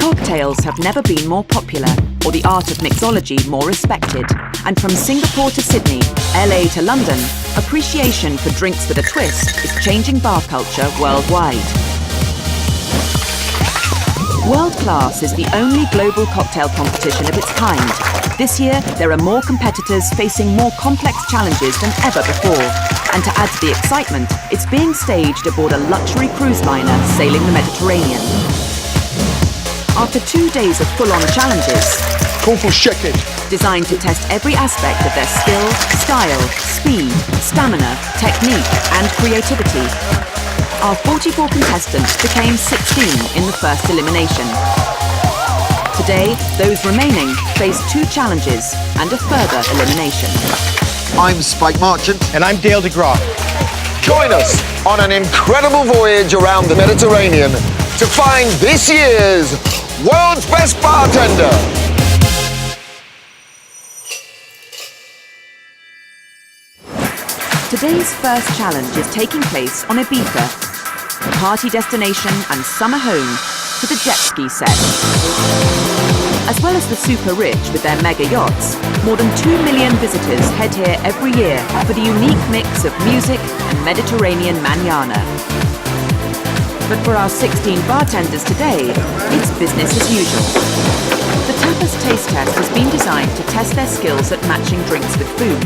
Cocktails have never been more popular, or the art of mixology more respected. And from Singapore to Sydney, LA to London, appreciation for drinks with a twist is changing bar culture worldwide. World Class is the only global cocktail competition of its kind. This year, there are more competitors facing more complex challenges than ever before. And to add to the excitement, it's being staged aboard a luxury cruise liner sailing the Mediterranean. After 2 days of full-on challenges, designed to test every aspect of their skill, style, speed, stamina, technique and creativity, our 44 contestants became 16 in the first elimination. Today, those remaining face 2 challenges and a further elimination. I'm Spike Marchant. And I'm Dale DeGraw. Join us on an incredible voyage around the Mediterranean to find this year's World's Best Bartender. Today's first challenge is taking place on Ibiza, a party destination and summer home to the jet ski set. As well as the super rich with their mega yachts, more than 2 million visitors head here every year for the unique mix of music and Mediterranean manana. But for our 16 bartenders today, it's business as usual. The Tapas Taste Test has been designed to test their skills at matching drinks with food.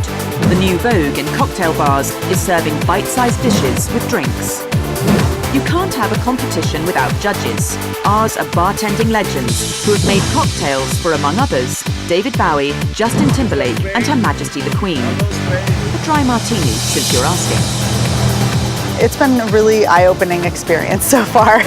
The new vogue in cocktail bars is serving bite-sized dishes with drinks. You can't have a competition without judges. Ours are bartending legends who have made cocktails for, among others, David Bowie, Justin Timberlake and Her Majesty the Queen. A dry martini, since you're asking. It's been a really eye-opening experience so far.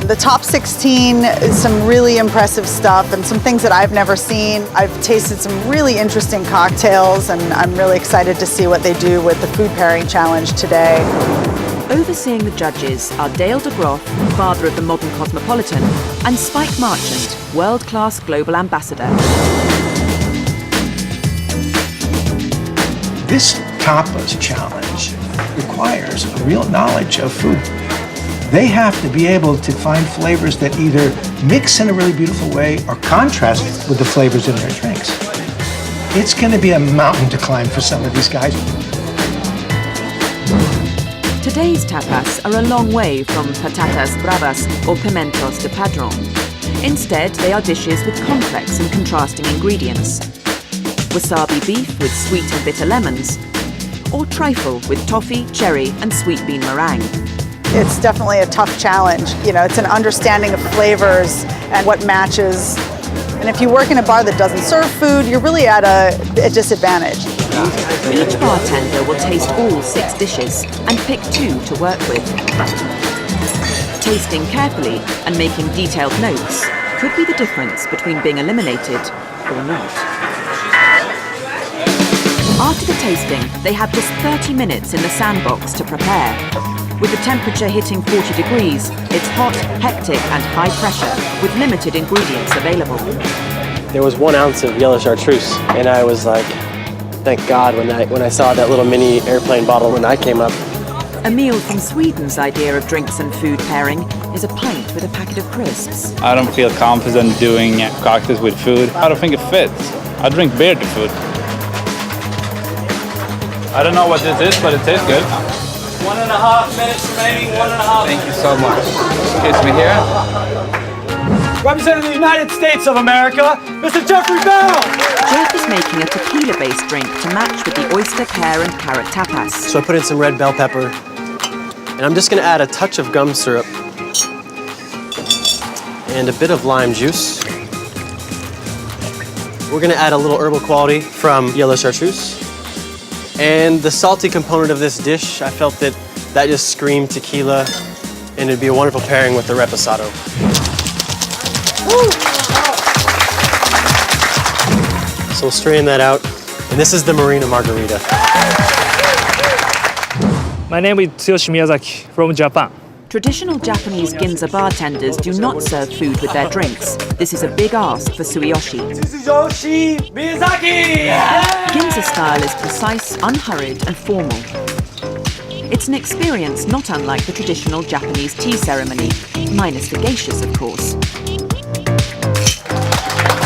The top 16 is some really impressive stuff and some things that I've never seen. I've tasted some really interesting cocktails and I'm really excited to see what they do with the food pairing challenge today. Overseeing the judges are Dale DeGraw, father of the modern cosmopolitan, and Spike Marchant, world-class global ambassador. This tapas challenge requires a real knowledge of food. They have to be able to find flavors that either mix in a really beautiful way or contrast with the flavors in their drinks. It's going to be a mountain to climb for some of these guys. Today's tapas are a long way from patatas bravas or pimentos de padrón. Instead, they are dishes with complex and contrasting ingredients. Wasabi beef with sweet and bitter lemons, or trifle with toffee, cherry and sweet bean meringue. It's definitely a tough challenge. You know, it's an understanding of flavors and what matches. And if you work in a bar that doesn't serve food, you're really at a disadvantage. Each bartender will taste all 6 dishes and pick 2 to work with. Tasting carefully and making detailed notes could be the difference between being eliminated or not. After the tasting, they have just 30 minutes in the sandbox to prepare. With the temperature hitting 40 degrees, it's hot, hectic and high pressure, with limited ingredients available. There was 1 ounce of yellow chartreuse, and I was like, thank God when I saw that little mini airplane bottle when I came up. Emil from Sweden's idea of drinks and food pairing is a pint with a packet of crisps. I don't feel confident doing cocktails with food. I don't think it fits. I drink beer to food. I don't know what this is, but it tastes good. 1.5 minutes remaining, 1.5. Thank you so much. Kiss me here. Representing the United States of America, Mr. Jeffrey Bell! Jeff is making a tequila-based drink to match with the oyster, pear and carrot tapas. So I put in some red bell pepper, and I'm just gonna add a touch of gum syrup and a bit of lime juice. We're gonna add a little herbal quality from yellow chartreuse. And the salty component of this dish, I felt that just screamed tequila, and it'd be a wonderful pairing with the reposado. Woo! So we'll strain that out, and this is the Marina Margarita. My name is Tsuyoshi Miyazaki from Japan. Traditional Japanese ginza bartenders do not serve food with their drinks. This is a big ask for Tsuyoshi. Tsuyoshi Miyazaki! Ginza style is precise, unhurried and formal. It's an experience not unlike the traditional Japanese tea ceremony, minus the geishas, of course.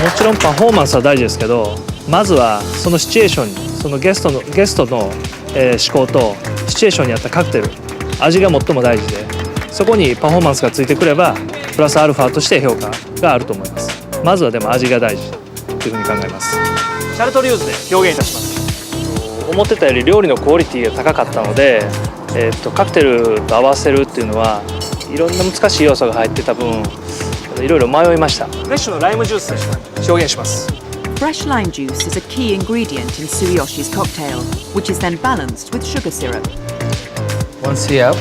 もちろんパフォーマンスは大事ですけど、まずはそのシチュエーションに、そのゲストの、思考とシチュエーションに合ったカクテル、味が最も大事で、そこにパフォーマンスがついてくればプラスアルファとして評価があると思います。まずはでも味が大事というふうに考えます。シャルトリューズで表現いたします。思ってたより料理のクオリティが高かったので、カクテルと合わせるっていうのはいろんな難しい要素が入ってた分、いろいろ迷いました。フレッシュのライムジュースで表現します。Fresh lime juice is a key ingredient in Tsuyoshi's cocktail, which is then balanced with sugar syrup. 1 CL.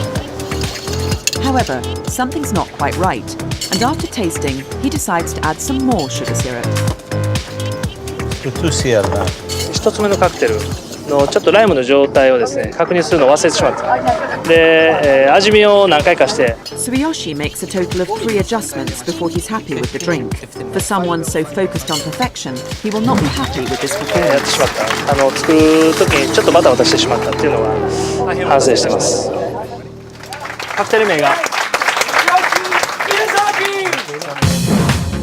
However, something's not quite right, and after tasting, he decides to add some more sugar syrup. 2 CL だ。一つ目のカクテルのちょっとライムの状態をですね、確認するのを忘れてしまった。で、味見を何回かして。Tsuyoshi makes a total of 3 adjustments before he's happy with the drink. For someone so focused on perfection, he will not be happy with this やって performance. しまった。作る時にちょっとバタバタしてしまったっていうのは反省してます。カクテル名が。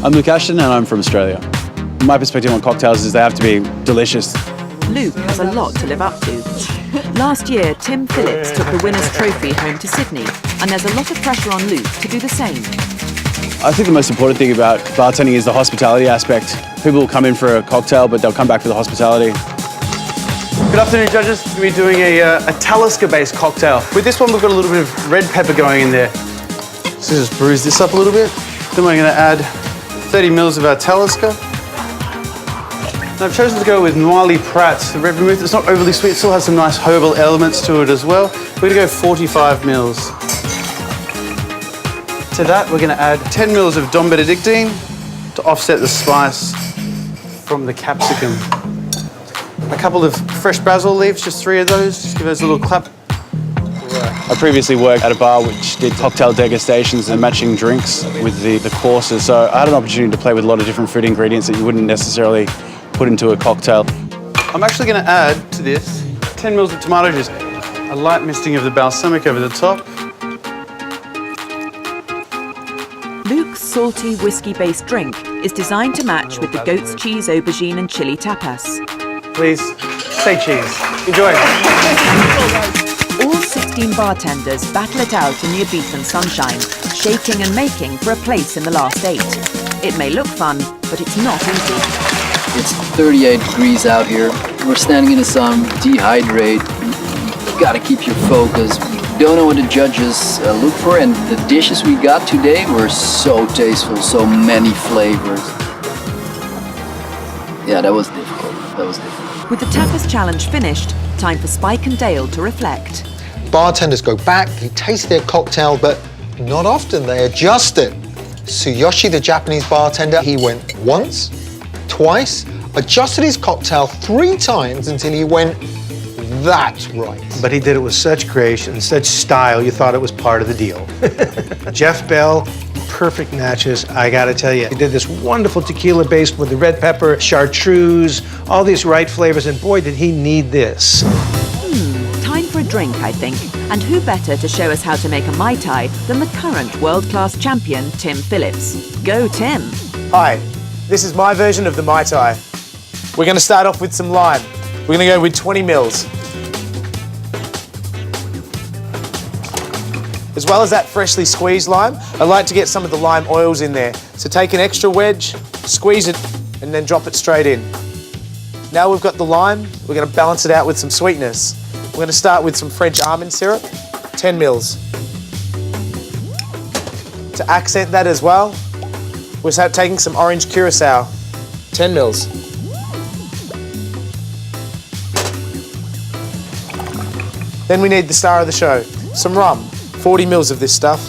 I'm Luke Ashton and I'm from Australia. My perspective on cocktails is they have to be delicious. Luke has a lot to live up to. Last year, Tim Phillips took the winner's trophy home to Sydney, and there's a lot of pressure on Luke to do the same. I think the most important thing about bartending is the hospitality aspect. People will come in for a cocktail, but they'll come back for the hospitality. Good afternoon, judges. We're doing a Talisker-based cocktail. With this one, we've got a little bit of red pepper going in there. So just bruise this up a little bit. Then we're going to add 30 mils of our Talisker. And I've chosen to go with Noili Prat, the red vermouth. It's not overly sweet, it still has some nice herbal elements to it as well. We're going to go 45 mils. To that, we're going to add 10 mils of Dom Benedictine to offset the spice from the capsicum. A couple of fresh basil leaves, just 3 of those, just give those a little clap. I previously worked at a bar which did cocktail degustations and matching drinks with the courses, so I had an opportunity to play with a lot of different food ingredients that you wouldn't necessarily put into a cocktail. I'm actually going to add to this 10 mils of tomato juice, a light misting of the balsamic over the top. Luke's salty whiskey-based drink is designed to match with the goat's cheese aubergine and chili tapas. Please, say cheese. Enjoy. All 16 bartenders battle it out in the Ibiza sunshine, shaking and making for a place in the last 8. It may look fun, but it's not easy. It's 38 degrees out here. We're standing in the sun, dehydrate. You gotta keep your focus. We don't know what the judges look for, and the dishes we got today were so tasteful, so many flavors. Yeah, that was difficult. With the tapas challenge finished, time for Spike and Dale to reflect. Bartenders go back, they taste their cocktail, but not often they adjust it. Tsuyoshi, the Japanese bartender, he went once, twice, adjusted his cocktail 3 times until he went, that's right. But he did it with such grace and such style, you thought it was part of the deal. Jeff Bell, perfect matches, I gotta tell you. He did this wonderful tequila based with the red pepper, chartreuse, all these right flavors, and boy, did he need this. Time for a drink, I think. And who better to show us how to make a Mai Tai than the current world-class champion, Tim Phillips. Go, Tim. Hi, this is my version of the Mai Tai. We're going to start off with some lime. We're going to go with 20 mils. As well as that freshly squeezed lime, I like to get some of the lime oils in there. So take an extra wedge, squeeze it, and then drop it straight in. Now we've got the lime, we're going to balance it out with some sweetness. We're going to start with some French almond syrup, 10 mils. To accent that as well, we're taking some orange curacao, 10 mils. Then we need the star of the show, some rum, 40 mils of this stuff.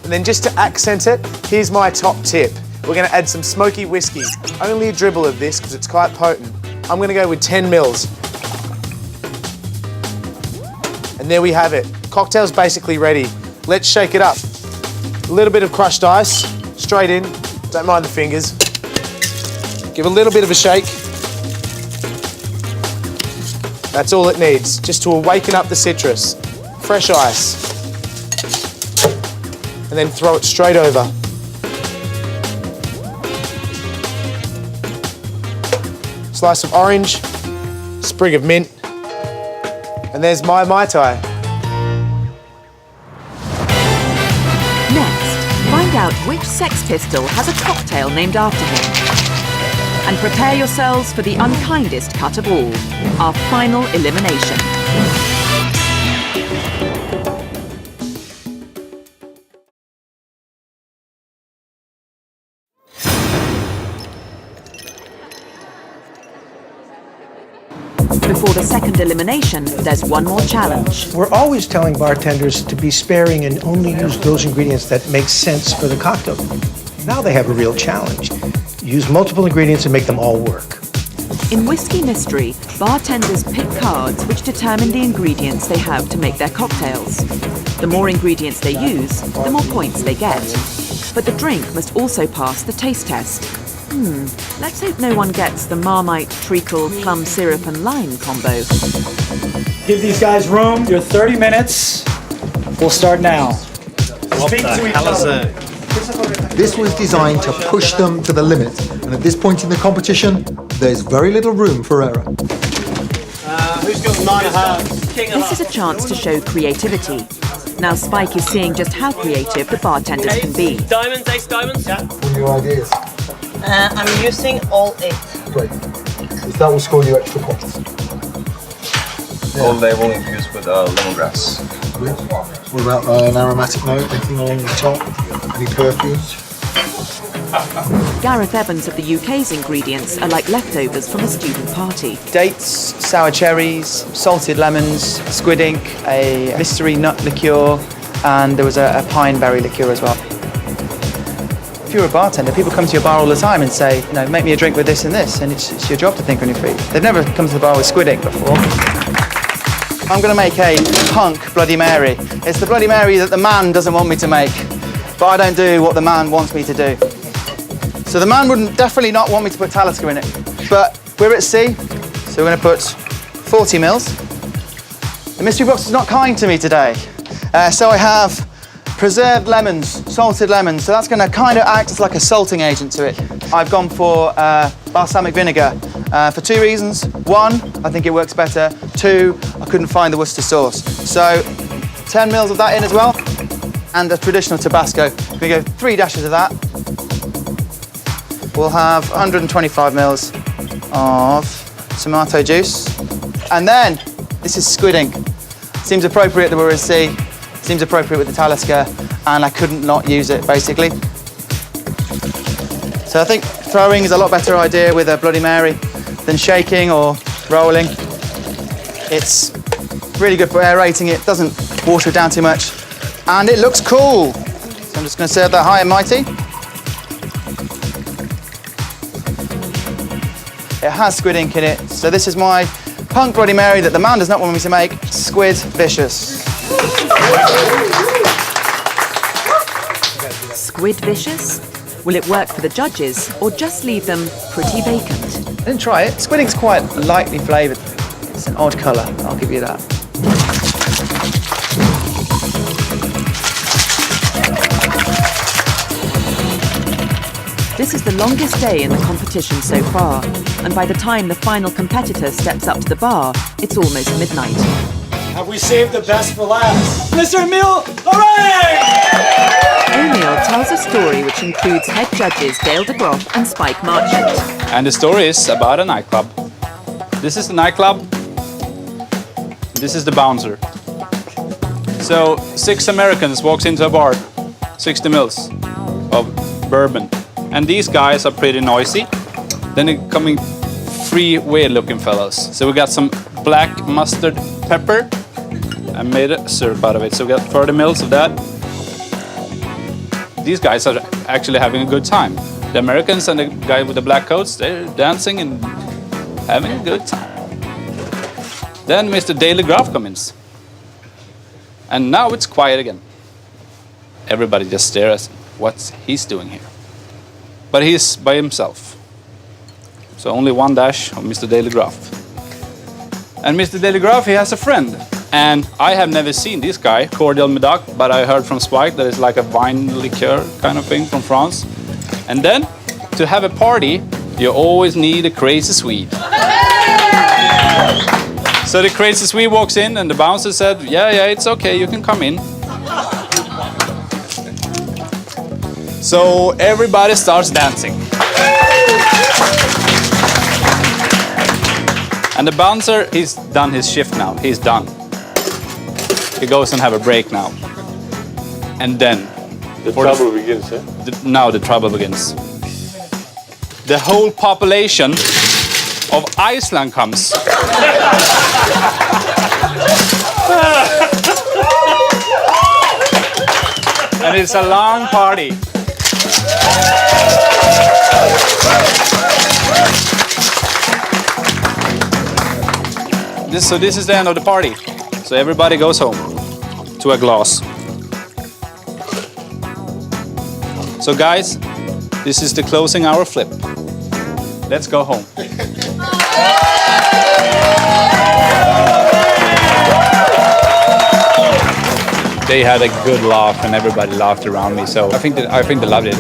And then just to accent it, here's my top tip. We're going to add some smoky whiskey. Only a dribble of this because it's quite potent. I'm going to go with 10 mils. And there we have it. Cocktail's basically ready. Let's shake it up. A little bit of crushed ice, straight in. Don't mind the fingers. Give a little bit of a shake. That's all it needs, just to awaken up the citrus. Fresh ice. and then throw it straight over. Slice of orange, sprig of mint, and there's my Mai Tai. Next, find out which Sex Pistol has a cocktail named after him. And prepare yourselves for the unkindest cut of all, our final elimination. Before the second elimination, there's one more challenge. We're always telling bartenders to be sparing and only use those ingredients that make sense for the cocktail. Now they have a real challenge. Use multiple ingredients and make them all work. In Whiskey Mystery, bartenders pick cards which determine the ingredients they have to make their cocktails. The more ingredients they use, the more points they get. But the drink must also pass the taste test. Let's hope no one gets the Marmite, treacle, plum syrup and lime combo. Give these guys room. Your 30 minutes. We'll start now. Speak to each other. This was designed to push them to the limit, and at this point in the competition, there's very little room for error. Who's got 9.5? This is a chance to show creativity. Now Spike is seeing just how creative the bartenders can be. Diamonds, ace diamonds? Yeah. What are your ideas? I'm using all 8. Great. That will score you extra points. All they will infuse with lemongrass. What about an aromatic note, anything along the top? Any perfumes? Gareth Evans of the UK's ingredients are like leftovers from a student party. Dates, sour cherries, salted lemons, squid ink, a mystery nut liqueur, and there was a pine berry liqueur as well. If you're a bartender, people come to your bar all the time and say, you know, make me a drink with this and this, and it's your job to think on your feet. They've never come to the bar with squid ink before. I'm going to make a punk Bloody Mary. It's the Bloody Mary that the man doesn't want me to make, but I don't do what the man wants me to do. So the man would definitely not want me to put Talisker in it, but we're at sea, so we're going to put 40 mils. The mystery box is not kind to me today, so I have preserved lemons, salted lemons, so that's going to kind of act as like a salting agent to it. I've gone for balsamic vinegar for 2 reasons. 1, I think it works better. 2, I couldn't find the Worcester sauce. So 10 mils of that in as well, and a traditional Tabasco. We go 3 dashes of that. We'll have 125 mils of tomato juice. And then, this is squid ink. Seems appropriate that we're at sea. Seems appropriate with the Talisker, and I couldn't not use it, basically. So I think throwing is a lot better idea with a Bloody Mary than shaking or rolling. It's really good for aerating it, doesn't water it down too much, and it looks cool. So I'm just going to serve that high and mighty. It has squid ink in it, so this is my punk Bloody Mary that the man does not want me to make, Squid Vicious. Squid Vicious? Will it work for the judges, or just leave them pretty vacant? I didn't try it. Squid ink's quite lightly flavoured. It's an odd colour, I'll give you that. This is the longest day in the competition so far, and by the time the final competitor steps up to the bar, it's almost midnight. Have we saved the best for last? Mr. Emile, hooray! Emile tells a story which includes head judges Dale DeGroff and Spike Marchant. And the story is about a nightclub. This is the nightclub. This is the bouncer. So 6 Americans walks into a bar, 60 mils of bourbon. And these guys are pretty noisy. Then are coming 3 weird-looking fellas. So we got some black mustard pepper. I made a syrup out of it. So we got 30 mils of that. These guys are actually having a good time. The Americans and the guy with the black coats, they're dancing and having a good time. Then Mr. Daily Graph comes in. And now it's quiet again. Everybody just stares at what he's doing here. But he's by himself. So only 1 dash of Mr. Daily Graph. And Mr. Daily Graph, he has a friend. And I have never seen this guy, cordial medoc, but I heard from Spike that it's like a wine liqueur kind of thing from France. And then, to have a party, you always need a crazy Swede. So the crazy Swede walks in and the bouncer said, yeah, it's okay, you can come in. So everybody starts dancing. And the bouncer, he's done his shift now, he's done. He goes and have a break now. And then... The trouble begins, eh? Now the trouble begins. The whole population of Iceland comes. And it's a long party. So this is the end of the party. So everybody goes home to a glass. So guys, this is the closing hour flip. Let's go home. They had a good laugh and everybody laughed around me. So I think they loved it.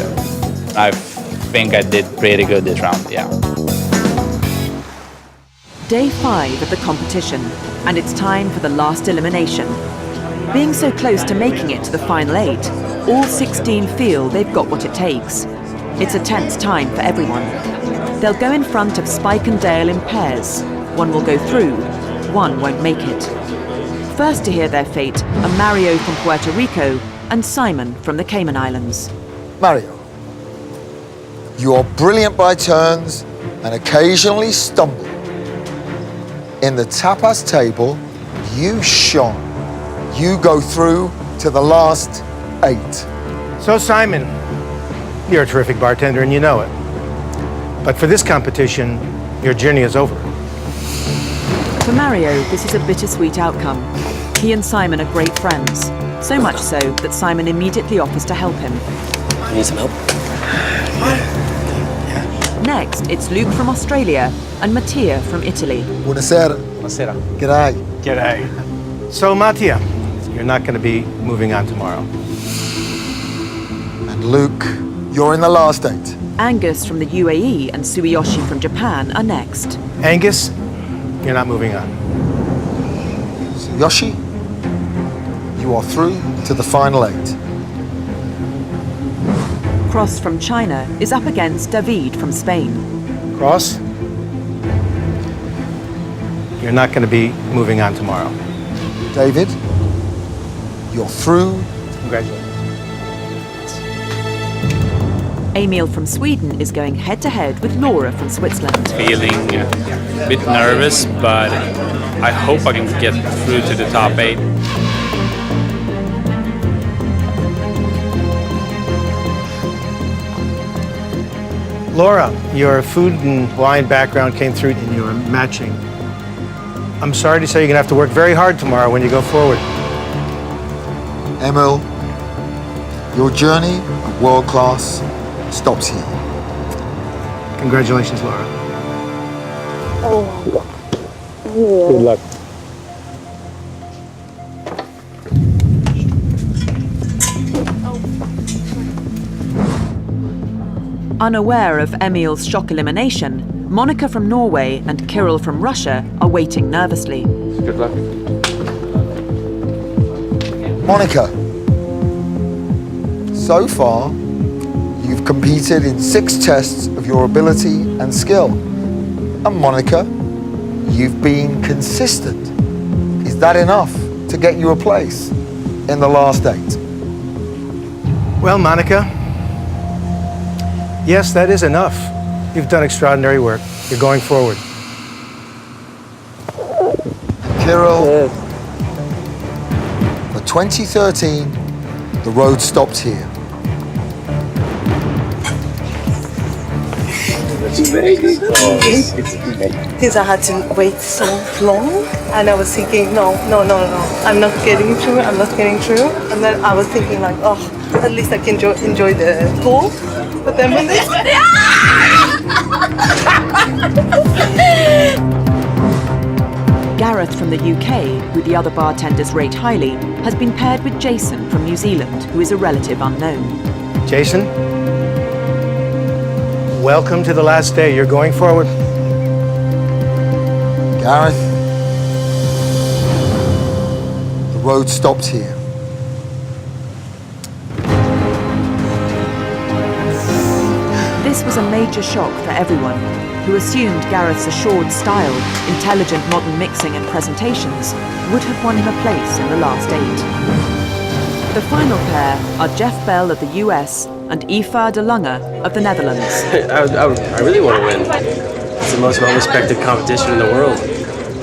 I think I did pretty good this round, yeah. Day 5 of the competition, and it's time for the last elimination. Being so close to making it to the final 8, all 16 feel they've got what it takes. It's a tense time for everyone. They'll go in front of Spike and Dale in pairs. One will go through, one won't make it. First to hear their fate are Mario from Puerto Rico and Simon from the Cayman Islands. Mario, you are brilliant by turns and occasionally stumble. In the tapas table, you shone. You go through to the last 8. So, Simon, you're a terrific bartender and you know it. But for this competition, your journey is over. For Mario, this is a bittersweet outcome. He and Simon are great friends, so much so that Simon immediately offers to help him. Need some help? Next, it's Luke from Australia and Mattia from Italy. Buonasera. Buonasera. G'day. G'day. So, Mattia, you're not going to be moving on tomorrow. And Luke, you're in the last 8. Angus from the UAE and Suiyoshi from Japan are next. Angus, you're not moving on. Yoshi, you are through to the final 8. Cross from China is up against David from Spain. Cross, you're not going to be moving on tomorrow. David, you're through. Congratulations. Emil from Sweden is going head-to-head with Laura from Switzerland. Feeling a bit nervous, but I hope I can get through to the top 8. Laura, your food and wine background came through in your matching. I'm sorry to say you're going to have to work very hard tomorrow when you go forward. Emil, your journey of world class stops here. Congratulations, Laura. Good luck. Unaware of Emil's shock elimination, Monica from Norway and Kirill from Russia are waiting nervously. Good luck. Monica, so far, you've competed in 6 tests of your ability and skill. And Monica, you've been consistent. Is that enough to get you a place in the last 8? Well, Monica, yes, that is enough. You've done extraordinary work. You're going forward. Kirill, for 2013, the road stopped here. Since I had to wait so long, and I was thinking, no, I'm not getting through. And then I was thinking like, oh, at least I can enjoy the pool. But then when they Gareth from the UK, who the other bartenders rate highly, has been paired with Jason from New Zealand, who is a relative unknown. Jason, welcome to the last day. You're going forward. Gareth, the road stops here. This was a major shock for everyone, who assumed Gareth's assured style, intelligent modern mixing and presentations would have won him a place in the last 8. The final pair are Jeff Bell of the US and Aoife de Lange of the Netherlands. I really want to win. It's the most well-respected competition in the world.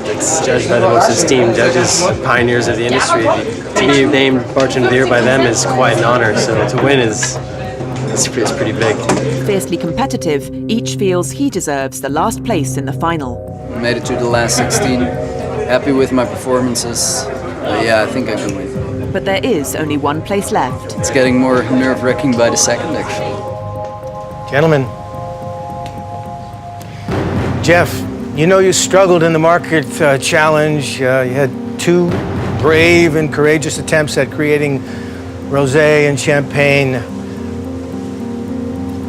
It's judged by the most esteemed judges, pioneers of the industry. To be named Bartender of the Year by them is quite an honor, so to win is pretty big. Fiercely competitive, each feels he deserves the last place in the final. Made it to the last 16. Happy with my performances. Yeah, I think I can win. But there is only one place left. It's getting more nerve-wracking by the second, actually. Gentlemen, Jeff, you know you struggled in the market challenge. You had 2 brave and courageous attempts at creating rosé and champagne.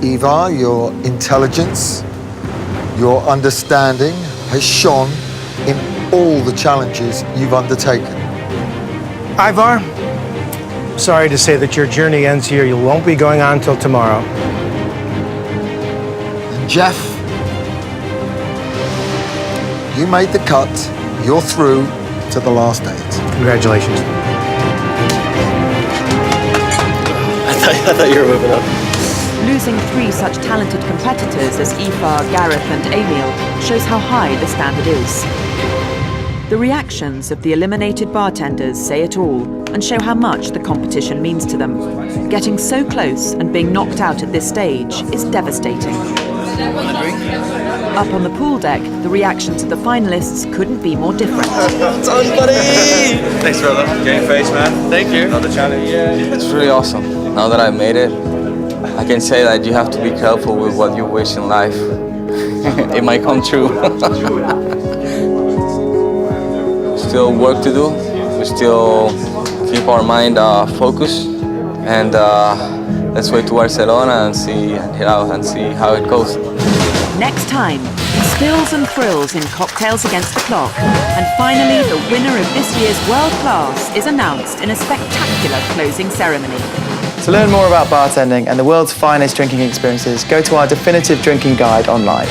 Eva, your intelligence, your understanding has shone in all the challenges you've undertaken. Ivar, sorry to say that your journey ends here. You won't be going on until tomorrow. And Jeff, you made the cut. You're through to the last 8. Congratulations. I thought you were moving up. Losing 3 such talented competitors as Aoife, Gareth and Emil shows how high the standard is. The reactions of the eliminated bartenders say it all and show how much the competition means to them. Getting so close and being knocked out at this stage is devastating. Up on the pool deck, the reactions of the finalists couldn't be more different. It's on, buddy! Thanks, brother. Game face, man. Thank you. Another challenge. It's really awesome. Now that I made it, I can say that you have to be careful with what you wish in life. It might come true. Still work to do. We still keep our mind focused, and let's wait to Barcelona and see how it goes. Next time, spills and thrills in Cocktails Against the Clock. And finally, the winner of this year's World Class is announced in a spectacular closing ceremony. To learn more about bartending and the world's finest drinking experiences, go to our definitive drinking guide online.